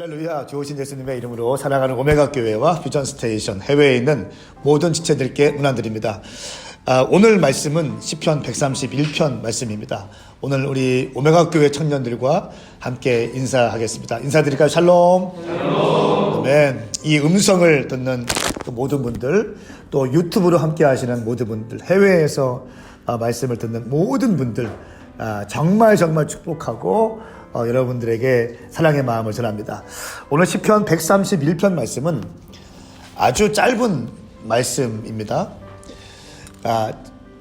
할렐루야. 좋으신 예수님의 이름으로 사랑하는 오메가 교회와 퓨전 스테이션 해외에 있는 모든 지체들께 문안드립니다. 오늘 말씀은 시편 131편 말씀입니다. 오늘 우리 오메가 교회 청년들과 함께 인사하겠습니다. 인사드릴까요? 샬롬. 아멘. 이 음성을 듣는 모든 분들, 또 유튜브로 함께 하시는 모든 분들, 해외에서 말씀을 듣는 모든 분들, 정말 축복하고 여러분들에게 사랑의 마음을 전합니다. 오늘 시편 131편 말씀은 아주 짧은 말씀입니다.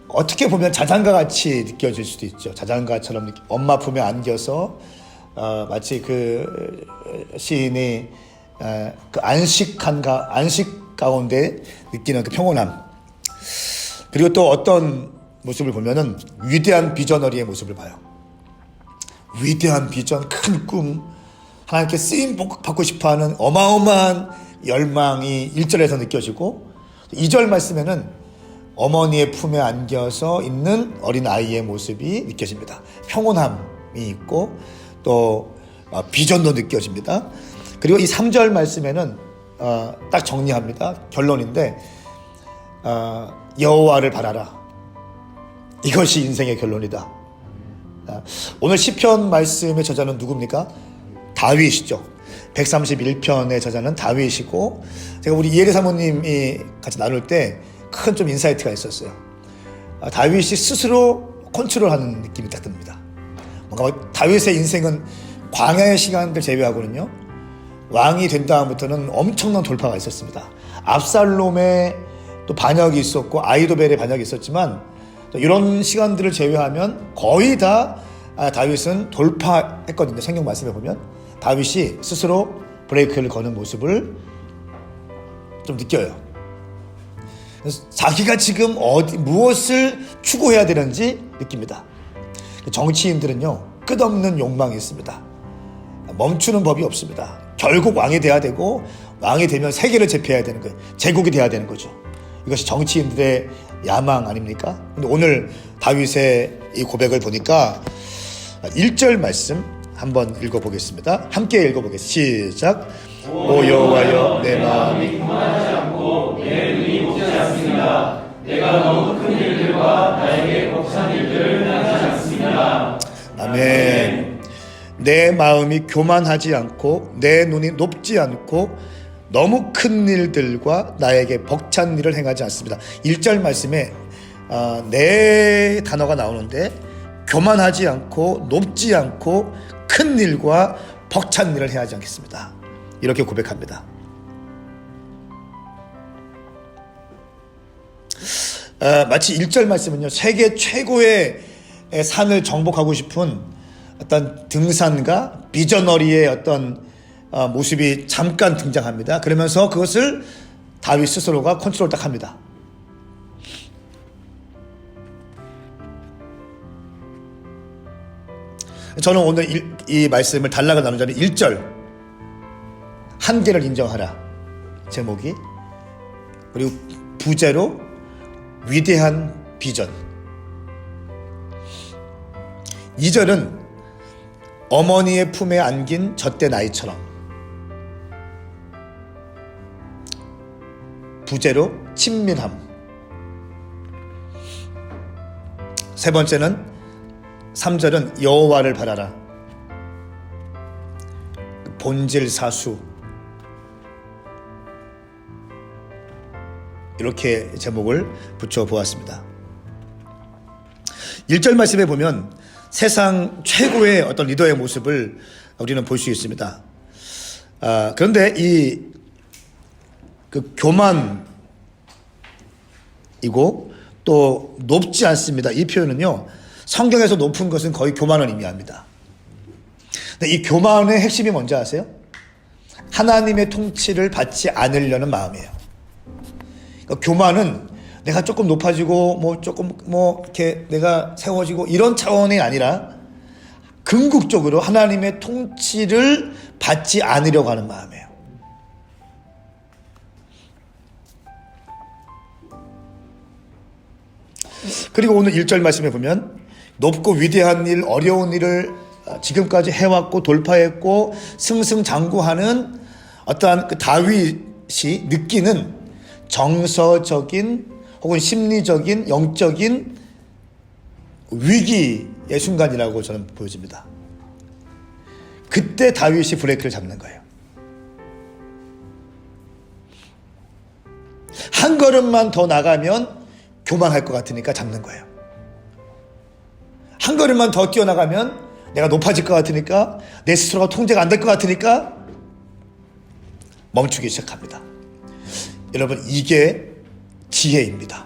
어떻게 보면 자장가 같이 느껴질 수도 있죠. 자장가처럼 엄마 품에 안겨서 마치 그 시인이 그 안식 가운데 느끼는 그 평온함, 그리고 또 어떤 모습을 보면은 위대한 비저너리의 모습을 봐요. 위대한 비전, 큰 꿈, 하나님께 쓰임 받고 싶어하는 어마어마한 열망이 1절에서 느껴지고, 2절 말씀에는 어머니의 품에 안겨서 있는 어린아이의 모습이 느껴집니다. 평온함이 있고 또 비전도 느껴집니다. 그리고 이 3절 말씀에는 딱 정리합니다. 결론인데 여호와를 바라라. 이것이 인생의 결론이다. 오늘 시편 말씀의 저자는 누굽니까? 다윗이죠. 131편의 저자는 다윗이고, 제가 우리 이혜리 사모님이 같이 나눌 때 큰 좀 인사이트가 있었어요. 다윗이 스스로 컨트롤하는 느낌이 딱 듭니다. 뭔가 다윗의 인생은 광야의 시간들 제외하고는요, 왕이 된 다음부터는 엄청난 돌파가 있었습니다. 압살롬의 또 반역이 있었고 아이도벨의 반역이 있었지만, 이런 시간들을 제외하면 거의 다 다윗은 돌파했거든요. 성경 말씀에 보면 다윗이 스스로 브레이크를 거는 모습을 좀 느껴요. 자기가 지금 무엇을 추구해야 되는지 느낍니다. 정치인들은요, 끝없는 욕망이 있습니다. 멈추는 법이 없습니다. 결국 왕이 돼야 되고, 왕이 되면 세계를 제패해야 되는 거예요. 제국이 돼야 되는 거죠. 이것이 정치인들의 야망 아닙니까? 근데 오늘 다윗의 이 고백을 보니까 1절 말씀 한번 읽어보겠습니다. 함께 읽어보겠습니다. 시작. 오 여호와여, 내 마음이 교만하지 않고 내 눈이 높지 않습니다. 내가 너무 큰 일들과 나에게 벅찬 일들을 행하지 않습니다. 아멘. 내 마음이 교만하지 않고 내 눈이 높지 않고 너무 큰 일들과 나에게 벅찬 일을 행하지 않습니다. 1절 말씀에 네 단어가 나오는데, 교만하지 않고 높지 않고 큰 일과 벅찬 일을 행하지 않겠습니다. 이렇게 고백합니다. 마치 1절 말씀은요, 세계 최고의 산을 정복하고 싶은 어떤 등산가, 비저너리의 어떤 모습이 잠깐 등장합니다. 그러면서 그것을 다윗 스스로가 컨트롤 딱 합니다. 저는 오늘 이 말씀을 단락을 나누자면 1절 한계를 인정하라 제목이, 그리고 부제로 위대한 비전, 2절은 어머니의 품에 안긴 젖대 나이처럼, 부제로 친밀함, 세 번째는 3절은 여호와를 바라라, 본질 사수, 이렇게 제목을 붙여보았습니다. 1절 말씀에 보면 세상 최고의 어떤 리더의 모습을 우리는 볼 수 있습니다. 그런데 그 교만이고 또 높지 않습니다. 이 표현은요, 성경에서 높은 것은 거의 교만을 의미합니다. 근데 이 교만의 핵심이 뭔지 아세요? 하나님의 통치를 받지 않으려는 마음이에요. 그러니까 교만은 내가 조금 높아지고 조금 이렇게 내가 세워지고 이런 차원이 아니라 궁극적으로 하나님의 통치를 받지 않으려고 하는 마음이에요. 그리고 오늘 1절 말씀에 보면 높고 위대한 일, 어려운 일을 지금까지 해왔고 돌파했고 승승장구하는 어떠한 그 다윗이 느끼는 정서적인 혹은 심리적인 영적인 위기의 순간이라고 저는 보여집니다. 그때 다윗이 브레이크를 잡는 거예요. 한 걸음만 더 나가면 교만할 것 같으니까 잡는 거예요. 한 걸음만 더 뛰어나가면 내가 높아질 것 같으니까, 내 스스로가 통제가 안 될 것 같으니까 멈추기 시작합니다. 여러분, 이게 지혜입니다.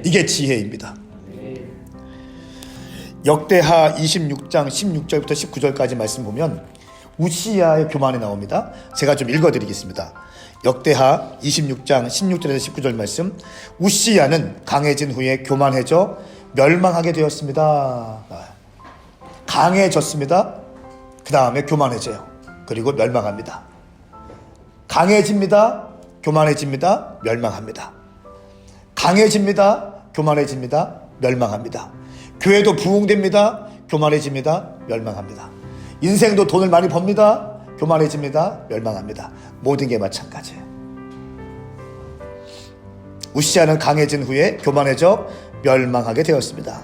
이게 지혜입니다. 역대하 26장 16절부터 19절까지 말씀 보면 우시야의 교만이 나옵니다. 제가 좀 읽어드리겠습니다. 역대하 26장 16절에서 19절 말씀. 우시야는 강해진 후에 교만해져 멸망하게 되었습니다. 강해졌습니다. 그 다음에 교만해져요. 그리고 멸망합니다. 강해집니다. 교만해집니다. 멸망합니다. 강해집니다. 교만해집니다. 멸망합니다. 교회도 부흥됩니다. 교만해집니다. 멸망합니다. 인생도 돈을 많이 법니다. 교만해집니다. 멸망합니다. 모든 게 마찬가지예요. 우시야는 강해진 후에 교만해져 멸망하게 되었습니다.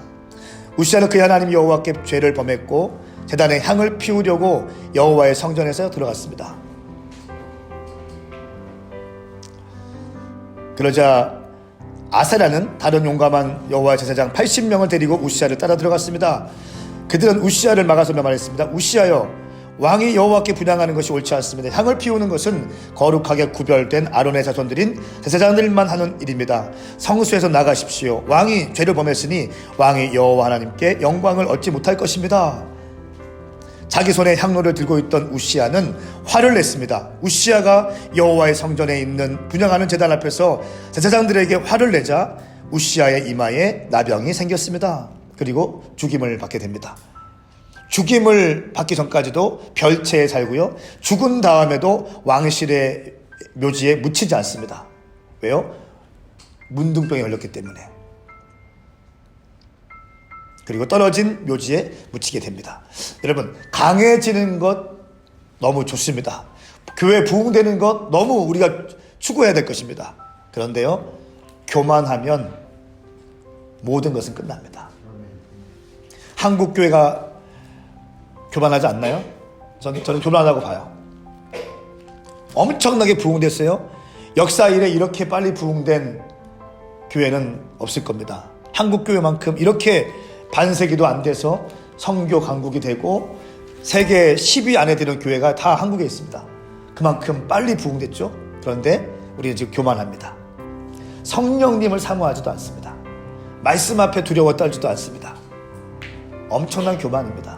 우시야는 그의 하나님 여호와께 죄를 범했고 제단에 향을 피우려고 여호와의 성전에서 들어갔습니다. 그러자 아사랴는 다른 용감한 여호와의 제사장 80명을 데리고 우시야를 따라 들어갔습니다. 그들은 우시야를 막아서 말했습니다. 우시야여, 왕이 여호와께 분향하는 것이 옳지 않습니다. 향을 피우는 것은 거룩하게 구별된 아론의 자손들인 제사장들만 하는 일입니다. 성수에서 나가십시오. 왕이 죄를 범했으니 왕이 여호와 하나님께 영광을 얻지 못할 것입니다. 자기 손에 향로를 들고 있던 우시야는 화를 냈습니다. 우시야가 여호와의 성전에 있는 분향하는 제단 앞에서 제사장들에게 화를 내자 우시야의 이마에 나병이 생겼습니다. 그리고 죽임을 받게 됩니다. 죽임을 받기 전까지도 별채에 살고요. 죽은 다음에도 왕실의 묘지에 묻히지 않습니다. 왜요? 문둥병에 걸렸기 때문에. 그리고 떨어진 묘지에 묻히게 됩니다. 여러분, 강해지는 것 너무 좋습니다. 교회 부흥되는 것 너무 우리가 추구해야 될 것입니다. 그런데요, 교만하면 모든 것은 끝납니다. 한국 교회가 교만하지 않나요? 저는 교만하다고 봐요. 엄청나게 부흥됐어요. 역사 이래 이렇게 빨리 부흥된 교회는 없을 겁니다. 한국 교회만큼 이렇게 반세기도 안 돼서 선교 강국이 되고 세계 10위 안에 드는 교회가 다 한국에 있습니다. 그만큼 빨리 부흥됐죠. 그런데 우리는 지금 교만합니다. 성령님을 사모하지도 않습니다. 말씀 앞에 두려워 떨지도 않습니다. 엄청난 교만입니다.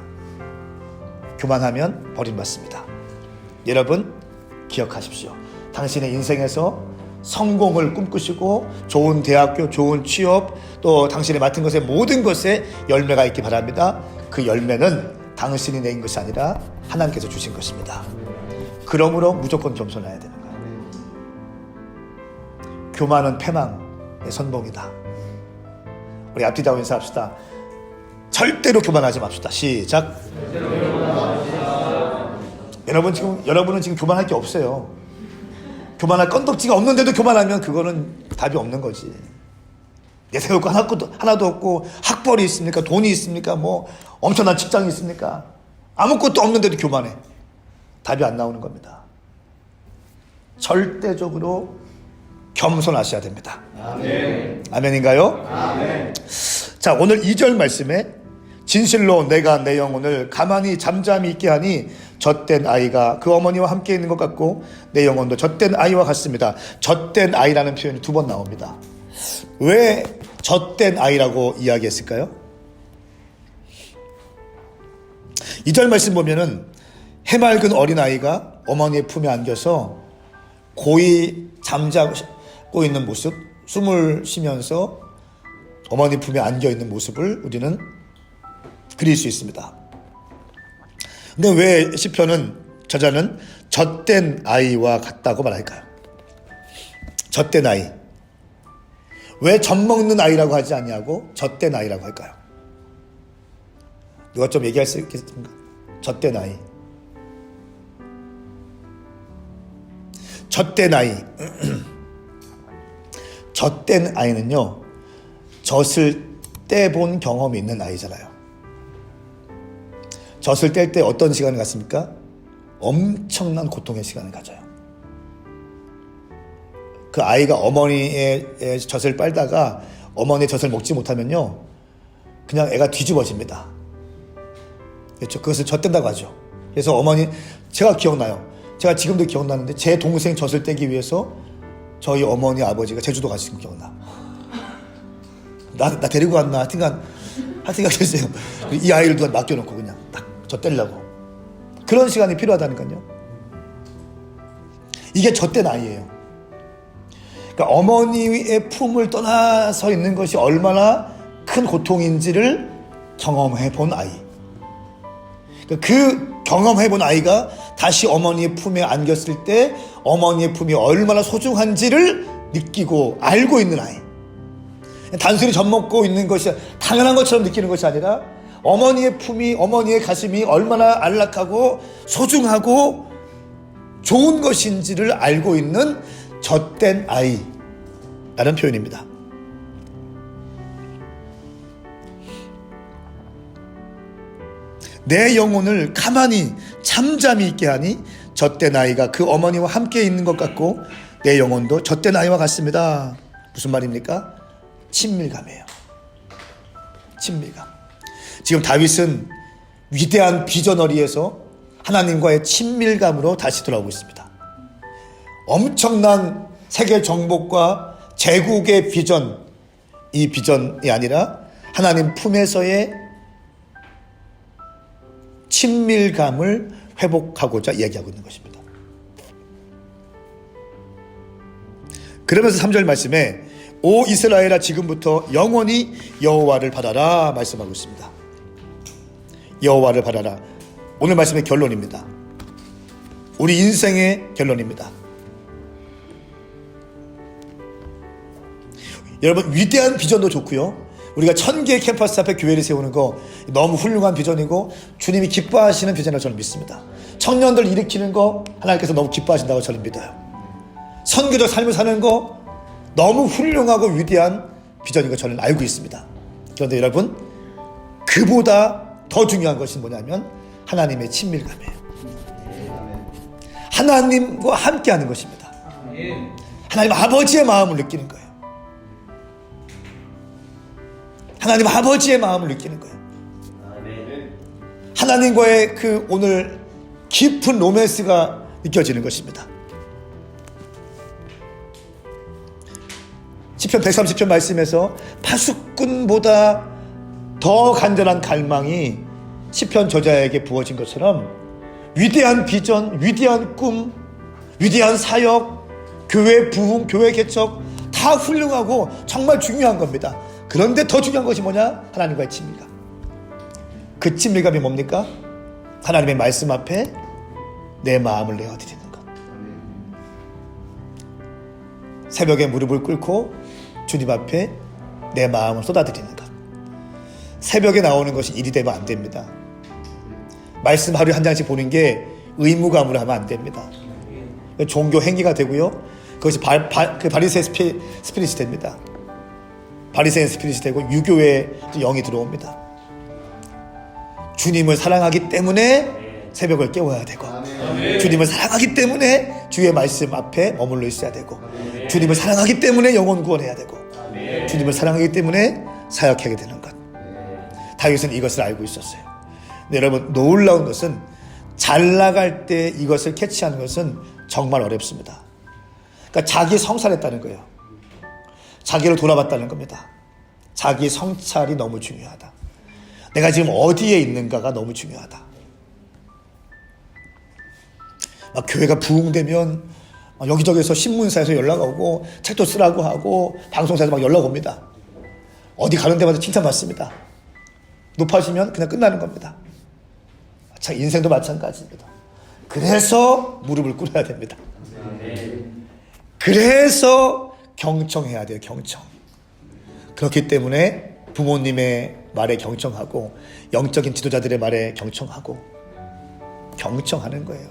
교만하면 버림받습니다. 여러분, 기억하십시오. 당신의 인생에서 성공을 꿈꾸시고 좋은 대학교, 좋은 취업, 또 당신이 맡은 것의 모든 것에 열매가 있기 바랍니다. 그 열매는 당신이 낸 것이 아니라 하나님께서 주신 것입니다. 그러므로 무조건 겸손해야 되는 거예요. 교만은 패망의 선봉이다. 우리 앞뒤다 인사합시다. 절대로 교만하지 맙시다. 시작. 여러분은 지금 교만할 게 없어요. 교만할 건덕지가 없는데도 교만하면 그거는 답이 없는 거지. 내세울 거 하나도 없고 학벌이 있습니까? 돈이 있습니까? 뭐 엄청난 직장이 있습니까? 아무것도 없는데도 교만해. 답이 안 나오는 겁니다. 절대적으로 겸손하셔야 됩니다. 아멘. 아멘인가요? 아멘. 자, 오늘 2절 말씀에 진실로 내가 내 영혼을 가만히 잠잠히 있게 하니 젖된 아이가 그 어머니와 함께 있는 것 같고 내 영혼도 젖된 아이와 같습니다. 젖된 아이라는 표현이 2번 나옵니다. 왜 젖된 아이라고 이야기했을까요? 2절 말씀 보면은 해맑은 어린아이가 어머니의 품에 안겨서 고이 잠자고 있는 모습, 숨을 쉬면서 어머니 품에 안겨있는 모습을 우리는 그릴 수 있습니다. 근데 왜 시편은 저자는 젖된 아이와 같다고 말할까요? 젖된 아이. 왜 젖 먹는 아이라고 하지 않냐고 젖된 아이라고 할까요? 누가 좀 얘기할 수 있겠습니까? 젖된 아이. 젖된 아이. 젖된 아이는요, 젖을 떼본 경험이 있는 아이잖아요. 젖을 뗄 때 어떤 시간을 갖습니까? 엄청난 고통의 시간을 가져요. 그 아이가 어머니의 젖을 빨다가 어머니의 젖을 먹지 못하면요, 그냥 애가 뒤집어집니다. 그렇죠? 그것을 젖댄다고 하죠. 그래서 어머니, 제가 기억나요. 제가 지금도 기억나는데 제 동생 젖을 떼기 위해서 저희 어머니 아버지가 제주도 가신 거 기억나. 나 데리고 갔나 하여튼간 그랬어요. 이 아이를 누가 맡겨놓고 그냥 딱 젖 떼려고. 그런 시간이 필요하다니까요. 이게 젖된 아이예요. 그러니까 어머니의 품을 떠나서 있는 것이 얼마나 큰 고통인지를 경험해 본 아이. 그 경험해 본 아이가 다시 어머니의 품에 안겼을 때 어머니의 품이 얼마나 소중한지를 느끼고 알고 있는 아이. 단순히 젖 먹고 있는 것이 당연한 것처럼 느끼는 것이 아니라 어머니의 품이, 어머니의 가슴이 얼마나 안락하고 소중하고 좋은 것인지를 알고 있는 젖된 아이라는 표현입니다. 내 영혼을 가만히 잠잠히 있게 하니 젖된 아이가 그 어머니와 함께 있는 것 같고 내 영혼도 젖된 아이와 같습니다. 무슨 말입니까? 친밀감이에요. 친밀감. 지금 다윗은 위대한 비전어리에서 하나님과의 친밀감으로 다시 돌아오고 있습니다. 엄청난 세계 정복과 제국의 비전, 이 비전이 아니라 하나님 품에서의 친밀감을 회복하고자 이야기하고 있는 것입니다. 그러면서 3절 말씀에 오 이스라엘아 지금부터 영원히 여호와를 바라라 말씀하고 있습니다. 여호와를 바라라. 오늘 말씀의 결론입니다. 우리 인생의 결론입니다. 여러분, 위대한 비전도 좋고요, 우리가 1000개의 캠퍼스 앞에 교회를 세우는 거 너무 훌륭한 비전이고 주님이 기뻐하시는 비전이라고 저는 믿습니다. 청년들 일으키는 거 하나님께서 너무 기뻐하신다고 저는 믿어요. 선교적 삶을 사는 거 너무 훌륭하고 위대한 비전인 거 저는 알고 있습니다. 그런데 여러분, 그보다 더 중요한 것이 뭐냐면 하나님의 친밀감이에요. 하나님과 함께하는 것입니다. 하나님 아버지의 마음을 느끼는 거예요. 하나님 아버지의 마음을 느끼는 거예요. 하나님과의 그 오늘 깊은 로맨스가 느껴지는 것입니다. 시편 130편 말씀에서 파수꾼보다 더 간절한 갈망이 시편 저자에게 부어진 것처럼 위대한 비전, 위대한 꿈, 위대한 사역, 교회 부흥, 교회 개척 다 훌륭하고 정말 중요한 겁니다. 그런데 더 중요한 것이 뭐냐? 하나님과의 친밀감. 그 친밀감이 뭡니까? 하나님의 말씀 앞에 내 마음을 내어드리는 것. 새벽에 무릎을 꿇고 주님 앞에 내 마음을 쏟아드리는 것. 새벽에 나오는 것이 일이 되면 안 됩니다. 말씀 하루에 한 장씩 보는 게 의무감으로 하면 안 됩니다. 종교 행위가 되고요, 그것이 그 바리새인 스피릿이 됩니다. 바리새인 스피릿이 되고 유교의 영이 들어옵니다. 주님을 사랑하기 때문에 새벽을 깨워야 되고, 주님을 사랑하기 때문에 주의 말씀 앞에 머물러 있어야 되고, 주님을 사랑하기 때문에 영혼 구원해야 되고, 주님을 사랑하기 때문에 사역하게 되는 것. 다윗은 이것을 알고 있었어요. 근데 여러분, 놀라운 것은 잘 나갈 때 이것을 캐치하는 것은 정말 어렵습니다. 그러니까 자기 성찰했다는 거예요. 자기를 돌아봤다는 겁니다. 자기 성찰이 너무 중요하다. 내가 지금 어디에 있는가가 너무 중요하다. 막 교회가 부흥되면 막 여기저기서 신문사에서 연락 오고 책도 쓰라고 하고 방송사에서 막 연락 옵니다. 어디 가는 데마다 칭찬받습니다. 높아지면 그냥 끝나는 겁니다. 참 인생도 마찬가지입니다. 그래서 무릎을 꿇어야 됩니다. 그래서 경청해야 돼요. 경청. 그렇기 때문에 부모님의 말에 경청하고 영적인 지도자들의 말에 경청하고 경청하는 거예요.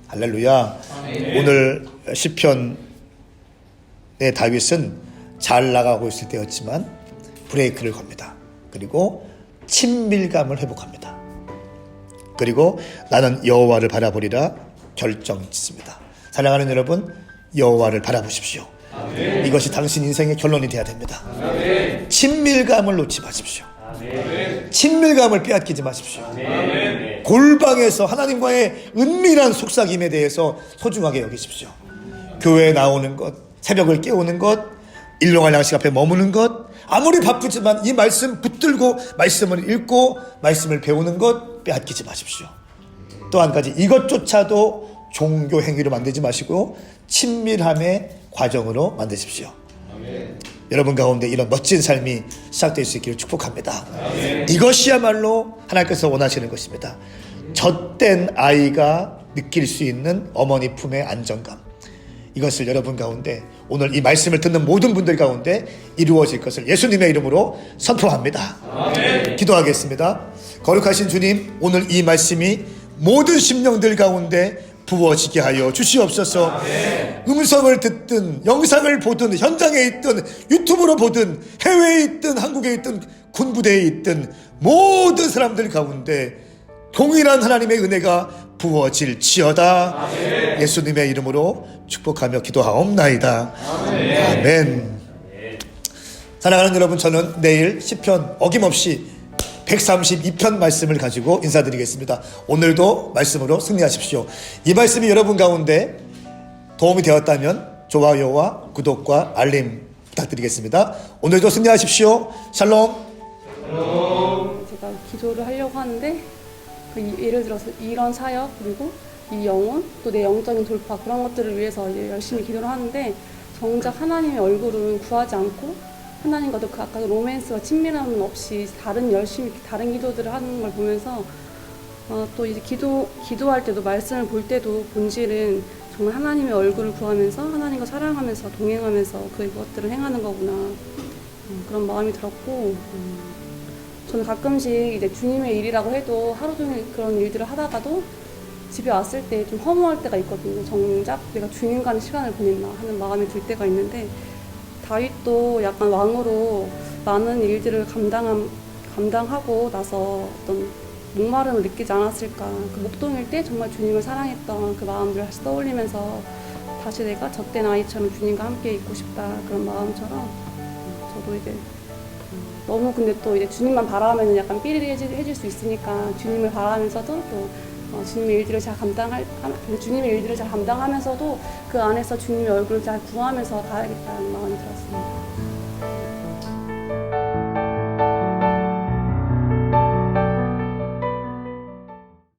할렐루야. 오늘 시편의 다윗은 잘 나가고 있을 때였지만 브레이크를 겁니다. 그리고 친밀감을 회복합니다. 그리고 나는 여호와를 바라보리라 결정짓습니다. 사랑하는 여러분, 여호와를 바라보십시오. 아멘. 이것이 당신 인생의 결론이 되어야 됩니다. 아멘. 친밀감을 놓지 마십시오. 아멘. 친밀감을 빼앗기지 마십시오. 아멘. 골방에서 하나님과의 은밀한 속삭임에 대해서 소중하게 여기십시오. 교회에 나오는 것, 새벽을 깨우는 것, 일용할 양식 앞에 머무는 것, 아무리 바쁘지만 이 말씀 붙들고 말씀을 읽고 말씀을 배우는 것 빼앗기지 마십시오. 또 한 가지, 이것조차도 종교 행위로 만들지 마시고 친밀함의 과정으로 만드십시오. 아멘. 여러분 가운데 이런 멋진 삶이 시작될 수 있기를 축복합니다. 아멘. 이것이야말로 하나님께서 원하시는 것입니다. 젖된 아이가 느낄 수 있는 어머니 품의 안정감, 이것을 여러분 가운데 오늘 이 말씀을 듣는 모든 분들 가운데 이루어질 것을 예수님의 이름으로 선포합니다. 아멘. 기도하겠습니다. 거룩하신 주님, 오늘 이 말씀이 모든 심령들 가운데 부어지게 하여 주시옵소서. 아멘. 음성을 듣든 영상을 보든 현장에 있든 유튜브로 보든 해외에 있든 한국에 있든 군부대에 있든 모든 사람들 가운데 동일한 하나님의 은혜가 부어질지어다. 아멘. 예수님의 이름으로 축복하며 기도하옵나이다. 아멘. 아멘. 사랑하는 여러분, 저는 내일 시편 어김없이 132편 말씀을 가지고 인사드리겠습니다. 오늘도 말씀으로 승리하십시오. 이 말씀이 여러분 가운데 도움이 되었다면 좋아요와 구독과 알림 부탁드리겠습니다. 오늘도 승리하십시오. 샬롬. 제가 기도를 하려고 하는데 예를 들어서 이런 사역, 그리고 이 영혼, 또 내 영적인 돌파, 그런 것들을 위해서 이제 열심히 기도를 하는데 정작 하나님의 얼굴은 구하지 않고 하나님과도 그 아까 로맨스와 친밀함은 없이 열심히 다른 기도들을 하는 걸 보면서 또 이제 기도할 때도 말씀을 볼 때도 본질은 정말 하나님의 얼굴을 구하면서 하나님과 사랑하면서 동행하면서 그것들을 행하는 거구나, 그런 마음이 들었고, 저는 가끔씩 이제 주님의 일이라고 해도 하루 종일 그런 일들을 하다가도 집에 왔을 때 좀 허무할 때가 있거든요. 정작 내가 주님과는 시간을 보냈나 하는 마음이 들 때가 있는데, 다윗도 약간 왕으로 많은 일들을 감당하고 나서 어떤 목마름을 느끼지 않았을까. 그 목동일 때 정말 주님을 사랑했던 그 마음들을 다시 떠올리면서 다시 내가 젖된 아이처럼 주님과 함께 있고 싶다, 그런 마음처럼 저도 이제 너무 근데 또 이제 주님만 바라보면 약간 삐리리해질 수 있으니까 주님을 바라면서도 또 주님의 일들을 잘 감당하면서도 그 안에서 주님의 얼굴을 잘 구하면서 가야겠다는 마음이 들었습니다.